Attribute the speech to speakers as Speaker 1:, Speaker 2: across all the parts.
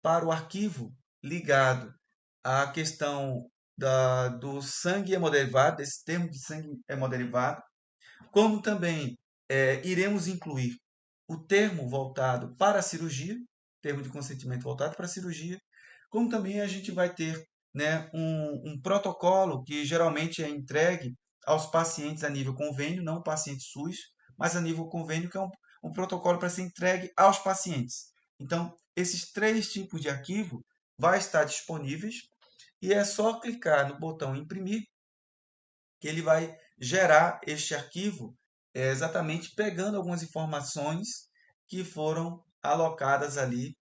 Speaker 1: para o arquivo ligado à questão do sangue hemoderivado, desse termo de sangue hemoderivado, como também iremos incluir o termo voltado para a cirurgia, termo de consentimento voltado para a cirurgia, como também a gente vai ter, né, um protocolo que geralmente é entregue aos pacientes a nível convênio, não o paciente SUS, mas a nível convênio, que é um protocolo para ser entregue aos pacientes. Então, esses três tipos de arquivo vai estar disponíveis e é só clicar no botão imprimir que ele vai gerar este arquivo exatamente pegando algumas informações que foram alocadas ali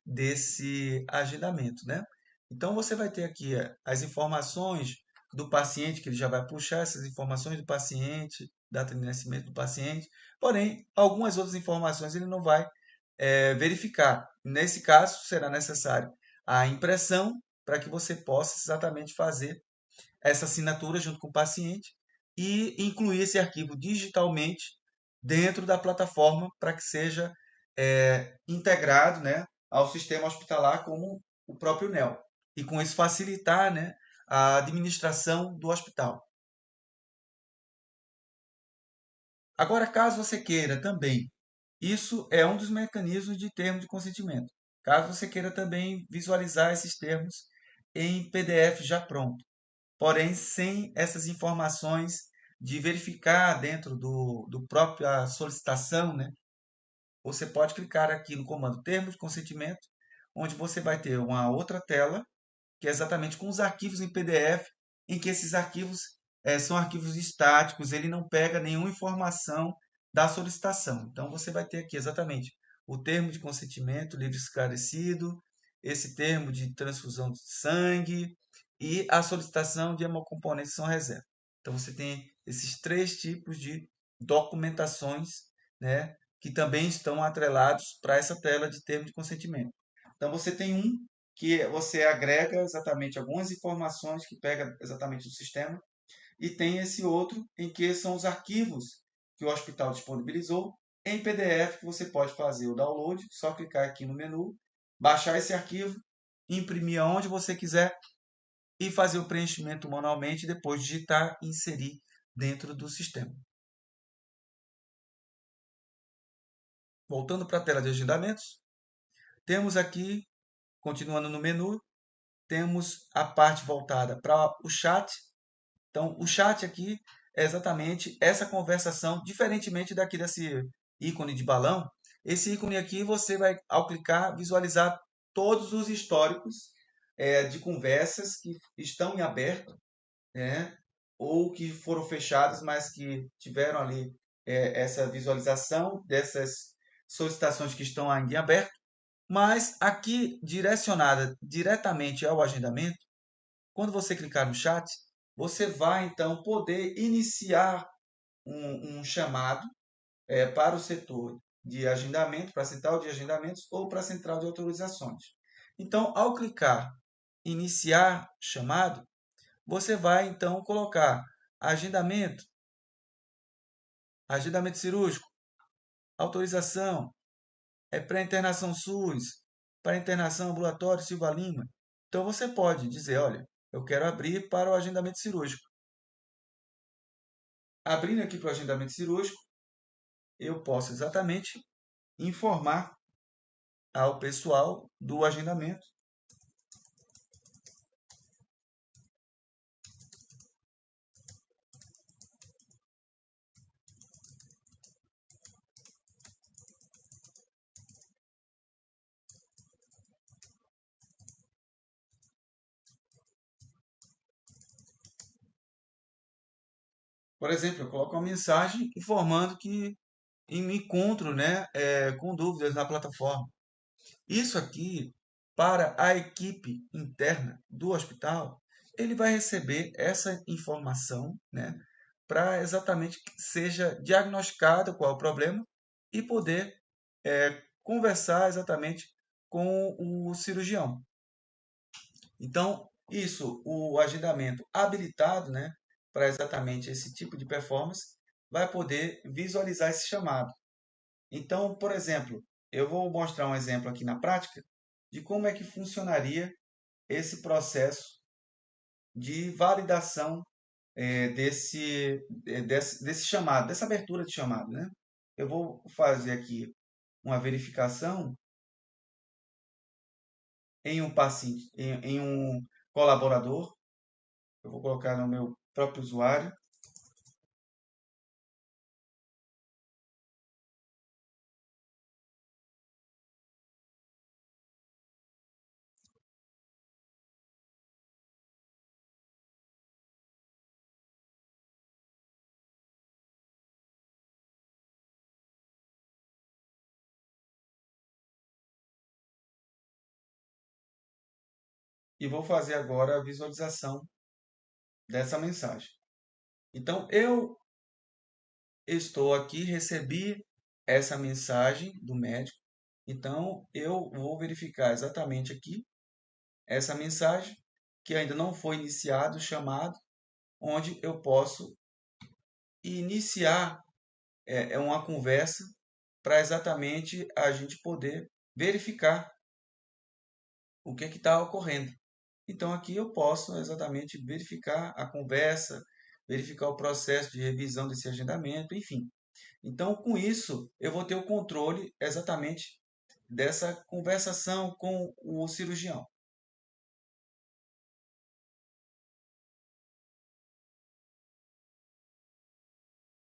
Speaker 1: desse agendamento, né? Então você vai ter aqui as informações do paciente, que ele já vai puxar essas informações do paciente, data de nascimento do paciente, porém, algumas outras informações ele não vai verificar. Nesse caso, será necessário a impressão para que você possa exatamente fazer essa assinatura junto com o paciente e incluir esse arquivo digitalmente dentro da plataforma para que seja integrado, né, ao sistema hospitalar como o próprio NEL. E com isso facilitar, né, a administração do hospital. Agora, caso você queira também, isso é um dos mecanismos de termo de consentimento. Caso você queira também visualizar esses termos em PDF já pronto, porém sem essas informações de verificar dentro do própria solicitação, né? Você pode clicar aqui no comando termos de consentimento, onde você vai ter uma outra tela, que é exatamente com os arquivos em PDF, em que esses arquivos são arquivos estáticos, ele não pega nenhuma informação da solicitação. Então, você vai ter aqui exatamente o termo de consentimento livre esclarecido, esse termo de transfusão de sangue e a solicitação de hemocomponentes são reserva. Então, você tem esses três tipos de documentações, né, que também estão atrelados para essa tela de termo de consentimento. Então, você tem que você agrega exatamente algumas informações que pega exatamente do sistema, e tem esse outro em que são os arquivos que o hospital disponibilizou em PDF, que você pode fazer o download, só clicar aqui no menu, baixar esse arquivo, imprimir aonde você quiser e fazer o preenchimento manualmente, e depois digitar e inserir dentro do sistema. Voltando para a tela de agendamentos, temos aqui, continuando no menu, temos a parte voltada para o chat. Então, o chat aqui é exatamente essa conversação, diferentemente daqui desse ícone de balão. Esse ícone aqui você vai, ao clicar, visualizar todos os históricos de conversas que estão em aberto, né, ou que foram fechadas, mas que tiveram ali essa visualização dessas solicitações que estão ainda em aberto. Mas aqui, direcionada diretamente ao agendamento, quando você clicar no chat, você vai então poder iniciar um chamado para o setor de agendamento, para a central de agendamentos ou para a central de autorizações. Então, ao clicar iniciar chamado, você vai então colocar agendamento, agendamento cirúrgico, autorização, para internação SUS, para internação ambulatório Silva Lima. Então você pode dizer, olha, eu quero abrir para o agendamento cirúrgico. Abrindo aqui para o agendamento cirúrgico, eu posso exatamente informar ao pessoal do agendamento. Por exemplo, eu coloco uma mensagem informando que me encontro, né, com dúvidas na plataforma. Isso aqui, para a equipe interna do hospital, ele vai receber essa informação, né, para exatamente que seja diagnosticado qual é o problema e poder conversar exatamente com o cirurgião. Então, isso, o agendamento habilitado, né, para exatamente esse tipo de performance, vai poder visualizar esse chamado. Então, por exemplo, eu vou mostrar um exemplo aqui na prática de como é que funcionaria esse processo de validação desse chamado, dessa abertura de chamado, né? Eu vou fazer aqui uma verificação em um paciente, em um colaborador. Eu vou colocar no meu próprio usuário e vou fazer agora a visualização dessa mensagem. Então, eu estou aqui, recebi essa mensagem do médico. Então, eu vou verificar exatamente aqui essa mensagem, que ainda não foi iniciado o chamado, onde eu posso iniciar uma conversa para exatamente a gente poder verificar o que está ocorrendo. Então, aqui eu posso exatamente verificar a conversa, verificar o processo de revisão desse agendamento, enfim. Então, com isso, eu vou ter o controle exatamente dessa conversação com o cirurgião.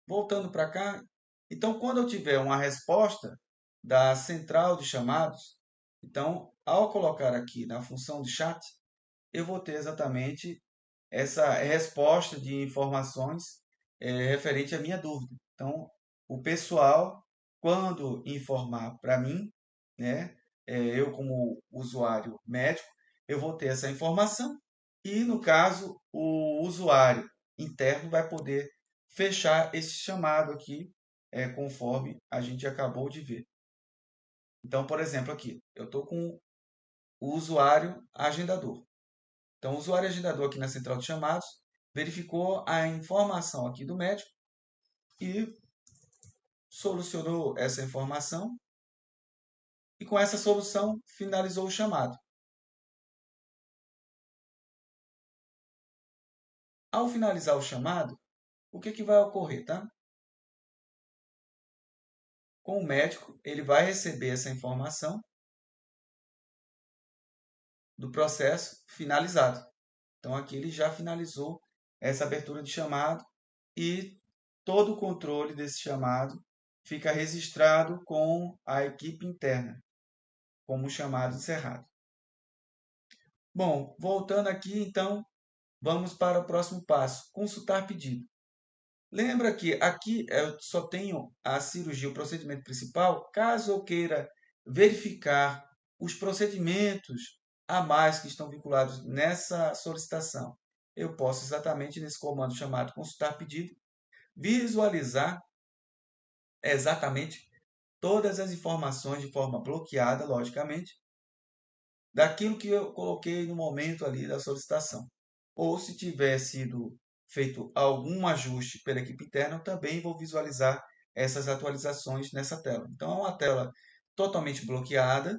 Speaker 1: Voltando para cá, então, quando eu tiver uma resposta da central de chamados, então, ao colocar aqui na função de chat, eu vou ter exatamente essa resposta de informações referente à minha dúvida. Então, o pessoal, quando informar para mim, né, eu como usuário médico, eu vou ter essa informação e, no caso, o usuário interno vai poder fechar esse chamado aqui, conforme a gente acabou de ver. Então, por exemplo, aqui, eu estou com o usuário agendador. Então, o usuário agendador aqui na central de chamados verificou a informação aqui do médico e solucionou essa informação e com essa solução finalizou o chamado. Ao finalizar o chamado, o que vai ocorrer, tá? Com o médico, ele vai receber essa informação do processo finalizado. Então, aqui ele já finalizou essa abertura de chamado e todo o controle desse chamado fica registrado com a equipe interna, como chamado encerrado. Bom, voltando aqui, então, vamos para o próximo passo, consultar pedido. Lembra que aqui eu só tenho a cirurgia, o procedimento principal, caso eu queira verificar os procedimentos a mais que estão vinculados nessa solicitação. Eu posso exatamente nesse comando chamado consultar pedido, visualizar exatamente todas as informações de forma bloqueada, logicamente, daquilo que eu coloquei no momento ali da solicitação. Ou se tiver sido feito algum ajuste pela equipe interna, eu também vou visualizar essas atualizações nessa tela. Então, é uma tela totalmente bloqueada,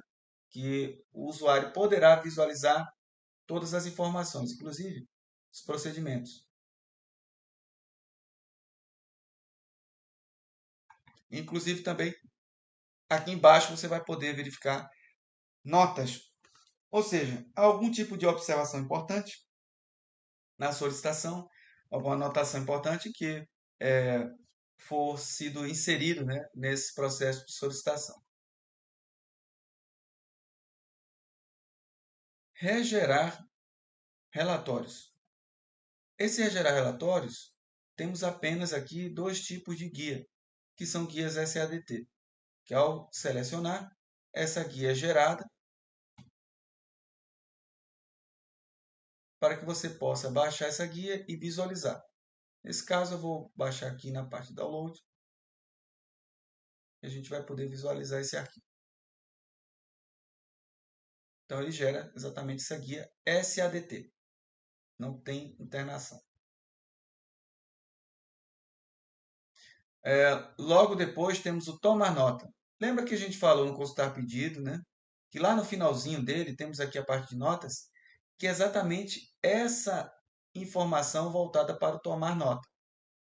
Speaker 1: que o usuário poderá visualizar todas as informações, inclusive os procedimentos. Inclusive também aqui embaixo você vai poder verificar notas, ou seja, algum tipo de observação importante na solicitação, alguma anotação importante que for sido inserido, né, nesse processo de solicitação. Regerar relatórios. Esse regerar relatórios, temos apenas aqui dois tipos de guia, que são guias SADT, que ao selecionar, essa guia é gerada para que você possa baixar essa guia e visualizar. Nesse caso, eu vou baixar aqui na parte de download e a gente vai poder visualizar esse arquivo. Então, ele gera exatamente essa guia SADT. Não tem internação. Logo depois temos o tomar nota. Lembra que a gente falou no consultar pedido, né? que lá no finalzinho dele temos aqui a parte de notas, que é exatamente essa informação voltada para o tomar nota.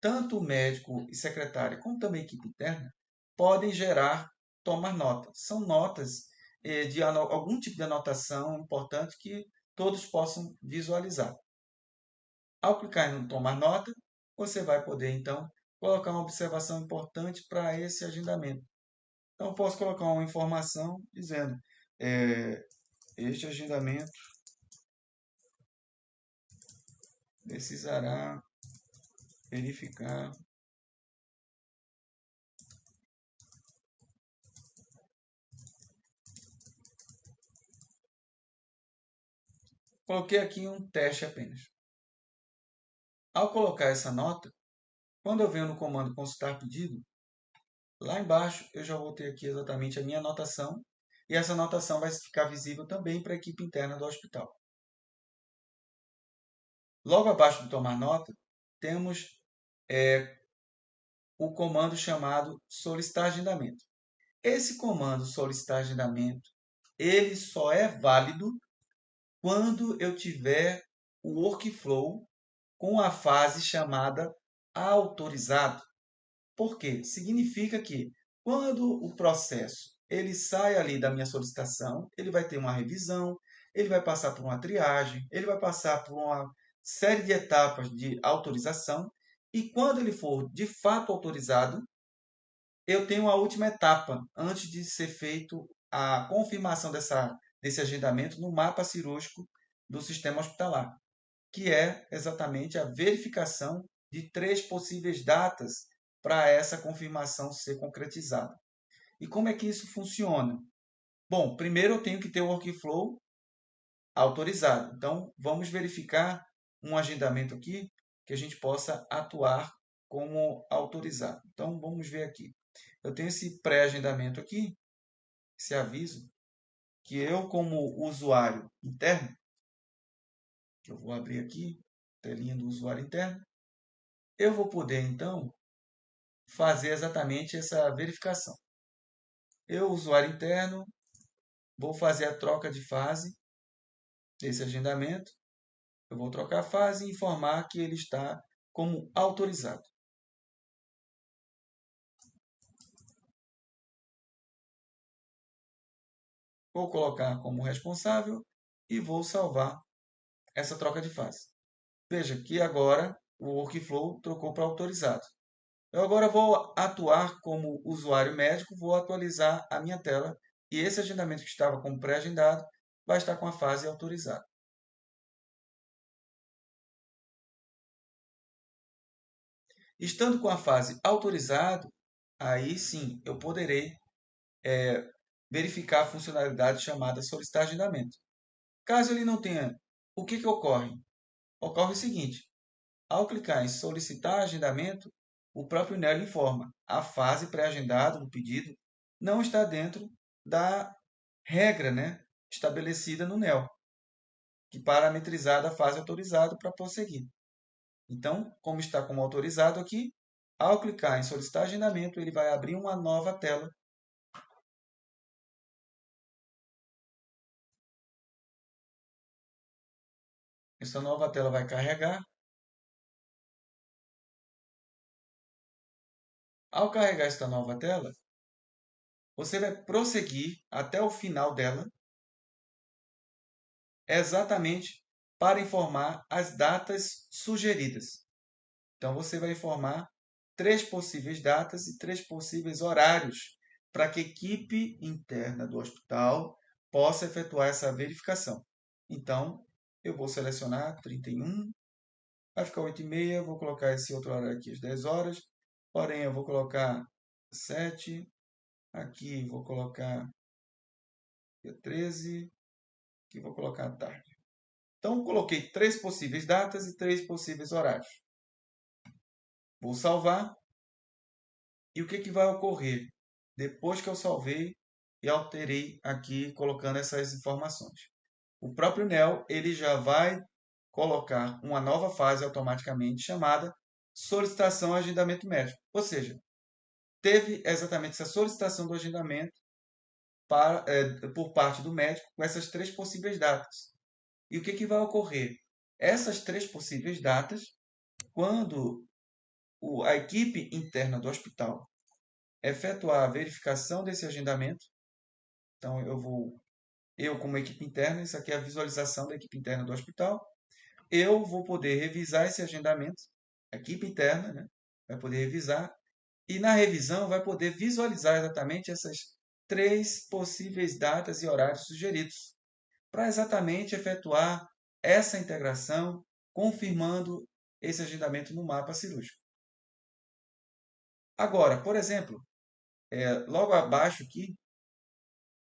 Speaker 1: Tanto o médico e secretária, como também a equipe interna, podem gerar tomar nota. São notas de algum tipo de anotação importante que todos possam visualizar. Ao clicar em tomar nota, você vai poder, então, colocar uma observação importante para esse agendamento. Então, eu posso colocar uma informação dizendo este agendamento precisará verificar. Coloquei aqui um teste apenas. Ao colocar essa nota, quando eu venho no comando consultar pedido, lá embaixo eu já vou ter aqui exatamente a minha anotação, e essa anotação vai ficar visível também para a equipe interna do hospital. Logo abaixo do tomar nota, temos o comando chamado solicitar agendamento. Esse comando solicitar agendamento, ele só é válido quando eu tiver o workflow com a fase chamada autorizado. Por quê? Significa que quando o processo ele sai ali da minha solicitação, ele vai ter uma revisão, ele vai passar por uma triagem, ele vai passar por uma série de etapas de autorização, e quando ele for de fato autorizado, eu tenho a última etapa antes de ser feito a confirmação desse agendamento no mapa cirúrgico do sistema hospitalar, que é exatamente a verificação de 3 possíveis datas para essa confirmação ser concretizada. E como é que isso funciona? Bom, primeiro eu tenho que ter o workflow autorizado. Então, vamos verificar um agendamento aqui que a gente possa atuar como autorizado. Então, vamos ver aqui. Eu tenho esse pré-agendamento aqui, esse aviso, que eu, como usuário interno, que eu vou abrir aqui, telinha do usuário interno, eu vou poder, então, fazer exatamente essa verificação. Eu, usuário interno, vou fazer a troca de fase desse agendamento. Eu vou trocar a fase e informar que ele está como autorizado. Vou colocar como responsável e vou salvar essa troca de fase. Veja que agora o workflow trocou para autorizado. Eu agora vou atuar como usuário médico, vou atualizar a minha tela e esse agendamento que estava como pré-agendado vai estar com a fase autorizada. Estando com a fase autorizado, aí sim eu poderei verificar a funcionalidade chamada solicitar agendamento. Caso ele não tenha, o que ocorre? Ocorre o seguinte: ao clicar em solicitar agendamento, o próprio NEL informa a fase pré-agendada no pedido não está dentro da regra, né, estabelecida no NEL, que parametrizada a fase autorizada para prosseguir. Então, como está como autorizado aqui, ao clicar em solicitar agendamento, ele vai abrir uma nova tela. Essa nova tela vai carregar. Ao carregar esta nova tela, você vai prosseguir até o final dela, exatamente para informar as datas sugeridas. Então, você vai informar 3 possíveis datas e 3 possíveis horários para que a equipe interna do hospital possa efetuar essa verificação. Então, eu vou selecionar 31, vai ficar 8h30, vou colocar esse outro horário aqui às 10 horas, porém eu vou colocar 7, aqui vou colocar dia 13, aqui vou colocar a tarde. Então, coloquei 3 possíveis datas e 3 possíveis horários. Vou salvar. E o que vai ocorrer? Depois que eu salvei e alterei aqui, colocando essas informações. O próprio NEL ele já vai colocar uma nova fase automaticamente chamada solicitação agendamento médico. Ou seja, teve exatamente essa solicitação do agendamento por parte do médico com essas três possíveis datas. E o que vai ocorrer? Essas três possíveis datas, quando a equipe interna do hospital efetuar a verificação desse agendamento, então eu como equipe interna, isso aqui é a visualização da equipe interna do hospital, eu vou poder revisar esse agendamento, a equipe interna, né, vai poder revisar, e na revisão vai poder visualizar exatamente essas três possíveis datas e horários sugeridos, para exatamente efetuar essa integração, confirmando esse agendamento no mapa cirúrgico. Agora, por exemplo, logo abaixo aqui,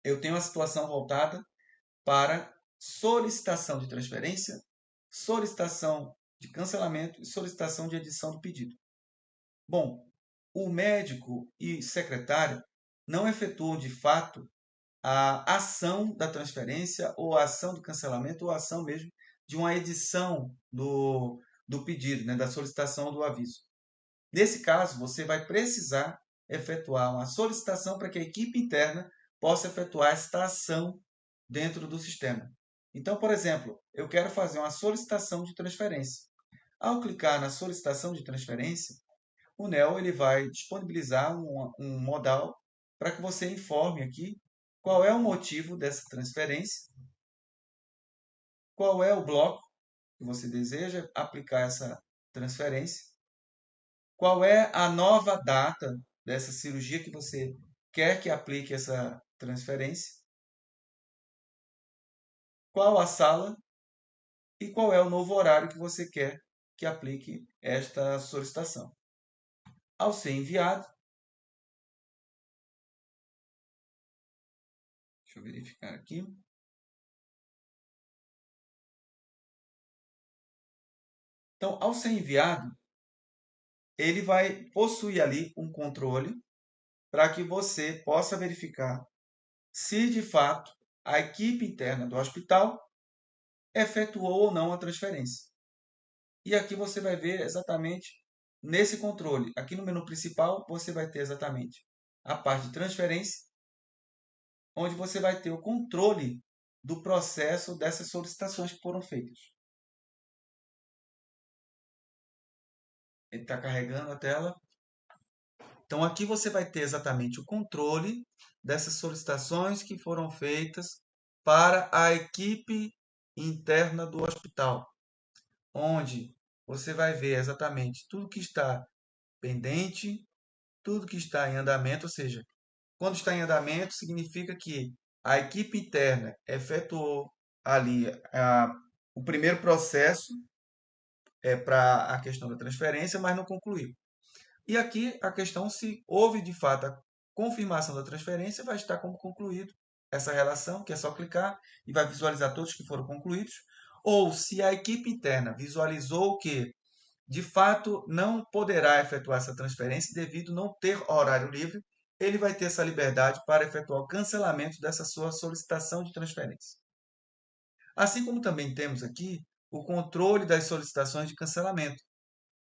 Speaker 1: eu tenho a situação voltada para solicitação de transferência, solicitação de cancelamento e solicitação de edição do pedido. Bom, o médico e secretário não efetuam de fato a ação da transferência ou a ação do cancelamento ou a ação mesmo de uma edição do pedido, né, da solicitação do aviso. Nesse caso, você vai precisar efetuar uma solicitação para que a equipe interna possa efetuar esta ação dentro do sistema. Então, por exemplo, eu quero fazer uma solicitação de transferência. Ao clicar na solicitação de transferência, o NEL ele vai disponibilizar um modal para que você informe aqui qual é o motivo dessa transferência, qual é o bloco que você deseja aplicar essa transferência, qual é a nova data dessa cirurgia que você quer que aplique essa transferência, qual a sala e qual é o novo horário que você quer que aplique esta solicitação. Ao ser enviado, deixa eu verificar aqui. Então, ao ser enviado, ele vai possuir ali um controle para que você possa verificar se de fato a equipe interna do hospital efetuou ou não a transferência. E aqui você vai ver exatamente nesse controle. Aqui no menu principal você vai ter exatamente a parte de transferência, onde você vai ter o controle do processo dessas solicitações que foram feitas. Ele está carregando a tela. Então, aqui você vai ter exatamente o controle dessas solicitações que foram feitas para a equipe interna do hospital, onde você vai ver exatamente tudo que está pendente, tudo que está em andamento, ou seja, quando está em andamento, significa que a equipe interna efetuou ali o primeiro processo para a questão da transferência, mas não concluiu. E aqui a questão se houve de fato a confirmação da transferência, vai estar como concluído essa relação, que é só clicar e vai visualizar todos que foram concluídos. Ou se a equipe interna visualizou que de fato não poderá efetuar essa transferência devido não ter horário livre, ele vai ter essa liberdade para efetuar o cancelamento dessa sua solicitação de transferência. Assim como também temos aqui o controle das solicitações de cancelamento,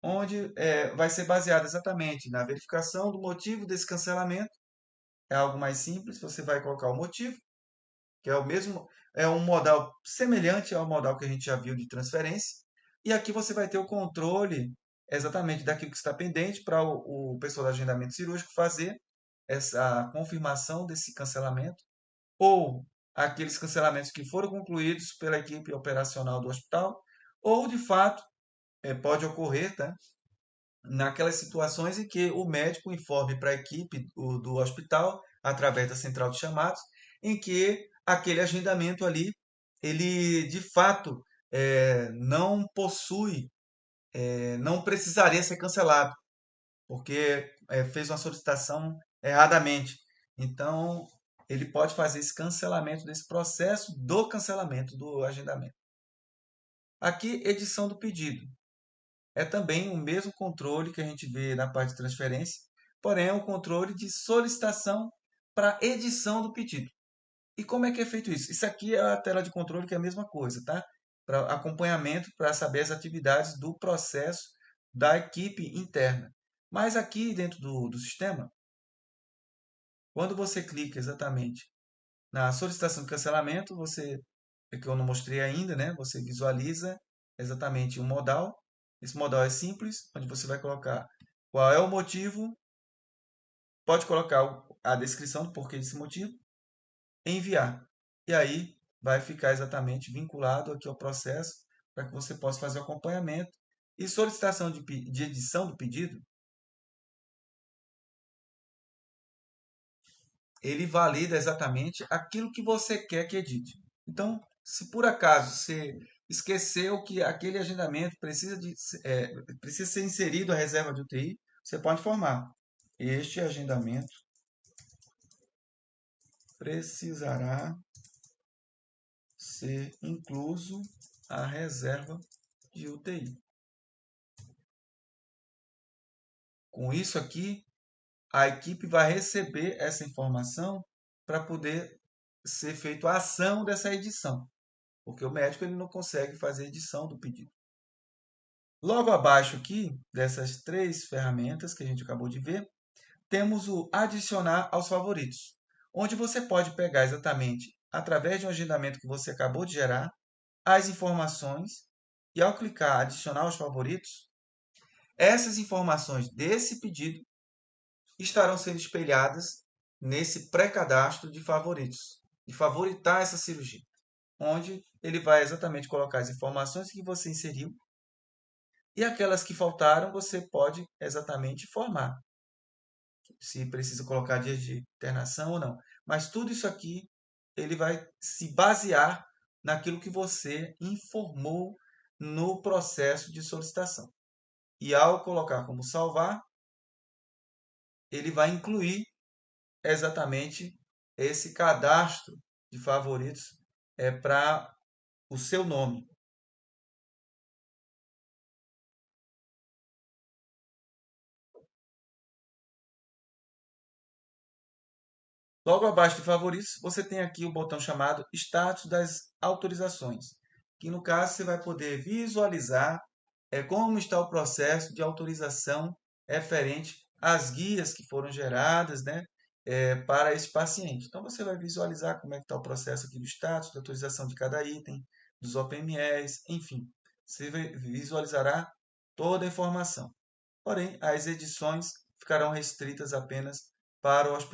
Speaker 1: onde vai ser baseado exatamente na verificação do motivo desse cancelamento. É algo mais simples, você vai colocar o motivo, que é o mesmo, é um modal semelhante ao modal que a gente já viu de transferência, e aqui você vai ter o controle exatamente daquilo que está pendente para o pessoal do agendamento cirúrgico fazer essa confirmação desse cancelamento, ou aqueles cancelamentos que foram concluídos pela equipe operacional do hospital, ou de fato pode ocorrer, tá? Naquelas situações em que o médico informe para a equipe do hospital, através da central de chamados, em que aquele agendamento ali, ele de fato não possui, não precisaria ser cancelado, porque fez uma solicitação erradamente. Então, ele pode fazer esse cancelamento desse processo do cancelamento do agendamento. Aqui, edição do pedido. É também o mesmo controle que a gente vê na parte de transferência, porém é um controle de solicitação para edição do pedido. E como é que é feito isso? Isso aqui é a tela de controle que é a mesma coisa, tá? Para acompanhamento, para saber as atividades do processo da equipe interna. Mas aqui dentro do sistema, quando você clica exatamente Na solicitação de cancelamento, é que eu não mostrei ainda, né? Você visualiza exatamente o modal. Esse modal é simples, onde você vai colocar qual é o motivo, pode colocar a descrição do porquê desse motivo, enviar. E aí vai ficar exatamente vinculado aqui ao processo para que você possa fazer o acompanhamento. E solicitação de edição do pedido, ele valida exatamente aquilo que você quer que edite. Então, se por acaso você esqueceu que aquele agendamento precisa ser inserido a reserva de UTI, você pode informar. Este agendamento precisará ser incluso a reserva de UTI. Com isso aqui, a equipe vai receber essa informação para poder ser feita a ação dessa edição, porque o médico ele não consegue fazer edição do pedido. Logo abaixo aqui, dessas três ferramentas que a gente acabou de ver, temos o adicionar aos favoritos, onde você pode pegar exatamente, através de um agendamento que você acabou de gerar, as informações e ao clicar adicionar aos favoritos, essas informações desse pedido estarão sendo espelhadas nesse pré-cadastro de favoritos, de favoritar essa cirurgia, onde ele vai exatamente colocar as informações que você inseriu e aquelas que faltaram você pode exatamente informar, se precisa colocar dias de internação ou não. Mas tudo isso aqui ele vai se basear naquilo que você informou no processo de solicitação. E ao colocar como salvar, ele vai incluir exatamente esse cadastro de favoritos para o seu nome. Logo abaixo de favoritos, você tem aqui o botão chamado Status das autorizações, que no caso você vai poder visualizar como está o processo de autorização referente às guias que foram geradas, né, para esse paciente. Então, você vai visualizar como é que está o processo aqui do status, da autorização de cada item, dos OPMEs, enfim. Você visualizará toda a informação. Porém, as edições ficarão restritas apenas para o hospital.